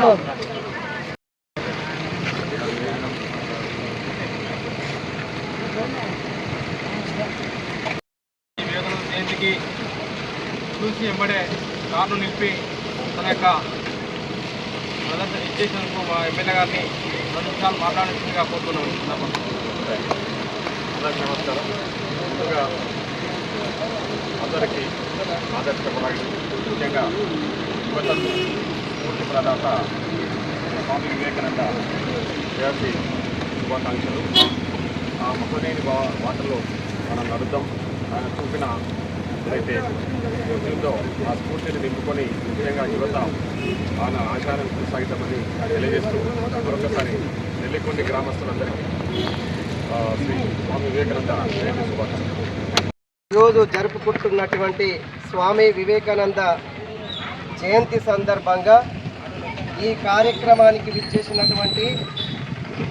జయంతికి చూసి వెంబడే కారును నిలిపి తన యొక్క ప్రదర్శన ఇచ్చేసినందుకు మా ఎమ్మెల్యే గారిని 2 నిమిషాలు మాట్లాడాల్సిందిగా కోరుతున్నాను. అందరికీ నమస్కారం. ముందుగా అందరికీ ఆదర్శపడాలి, ముఖ్యంగా యువతకు స్ఫూర్తి ప్రదాత స్వామి వివేకానంద జయంతి శుభాకాంక్షలు. ఆ మహనీయుని వాటలో మనం నడుద్దాం. ఆయన చూపిన ఏదైతే స్ఫూర్తి ఉందో ఆ స్ఫూర్తిని నింపుకొని ముఖ్యంగా యువత ఆయన ఆచారాన్ని కొనసాగిద్దామని తెలియజేస్తూ మరొకసారి నెల్లికొండ గ్రామస్తులందరికీ శ్రీ స్వామి వివేకానంద జయంతి శుభాకాంక్షలు. ఈరోజు జరుపుకుంటున్నటువంటి స్వామి వివేకానంద జయంతి సందర్భంగా ఈ కార్యక్రమానికి విచ్చేసినటువంటి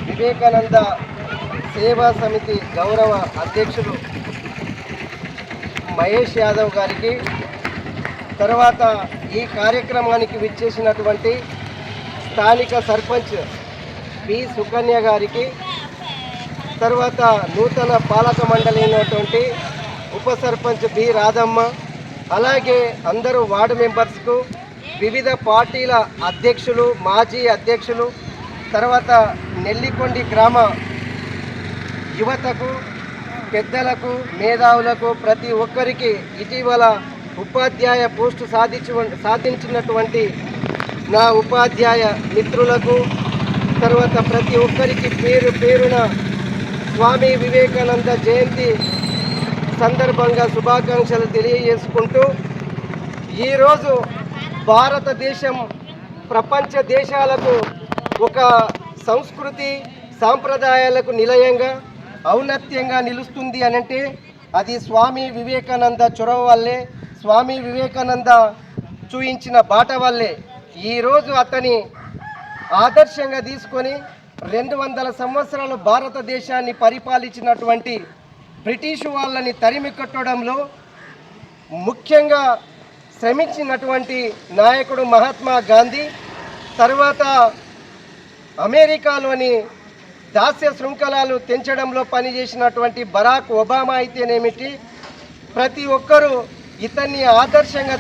వివేకానంద సేవా సమితి గౌరవ అధ్యక్షులు మహేష్ యాదవ్ గారికి, తర్వాత ఈ కార్యక్రమానికి విచ్చేసినటువంటి స్థానిక సర్పంచ్ పి సుకన్య గారికి, తర్వాత నూతన పాలక మండలి అయినటువంటి ఉప సర్పంచ్ బి రాధమ్మ, అలాగే అందరూ వార్డు మెంబర్స్కు, వివిధ పార్టీల అధ్యక్షులు, మాజీ అధ్యక్షులు, తర్వాత నెల్లికొండి గ్రామ యువతకు, పెద్దలకు, మేధావులకు, ప్రతి ఒక్కరికి ఇటీవల ఉపాధ్యాయ పోస్టు సాధించినటువంటి నా ఉపాధ్యాయ మిత్రులకు, తర్వాత ప్రతి ఒక్కరికి పేరు పేరున స్వామి వివేకానంద జయంతి సందర్భంగా శుభాకాంక్షలు తెలియజేసుకుంటూ, ఈరోజు భారతదేశం ప్రపంచ దేశాలకు ఒక సంస్కృతి సాంప్రదాయాలకు నిలయంగా ఔన్నత్యంగా నిలుస్తుంది అనంటే అది స్వామి వివేకానంద చొరవ వల్లే, స్వామి వివేకానంద చూయించిన బాట వల్లే. ఈరోజు అతని ఆదర్శంగా తీసుకొని 200 సంవత్సరాలు భారతదేశాన్ని పరిపాలించినటువంటి బ్రిటిషు వాళ్ళని తరిమి కొట్టడంలో ముఖ్యంగా శ్రమించినటువంటి నాయకుడు మహాత్మా గాంధీ, తర్వాత అమెరికాలోని దాస్య శృంఖలాలు తెంచడంలో పనిచేసినటువంటి బరాక్ ఒబామా అయితేనేమిటి, ప్రతి ఒక్కరూ ఇతన్ని ఆదర్శంగా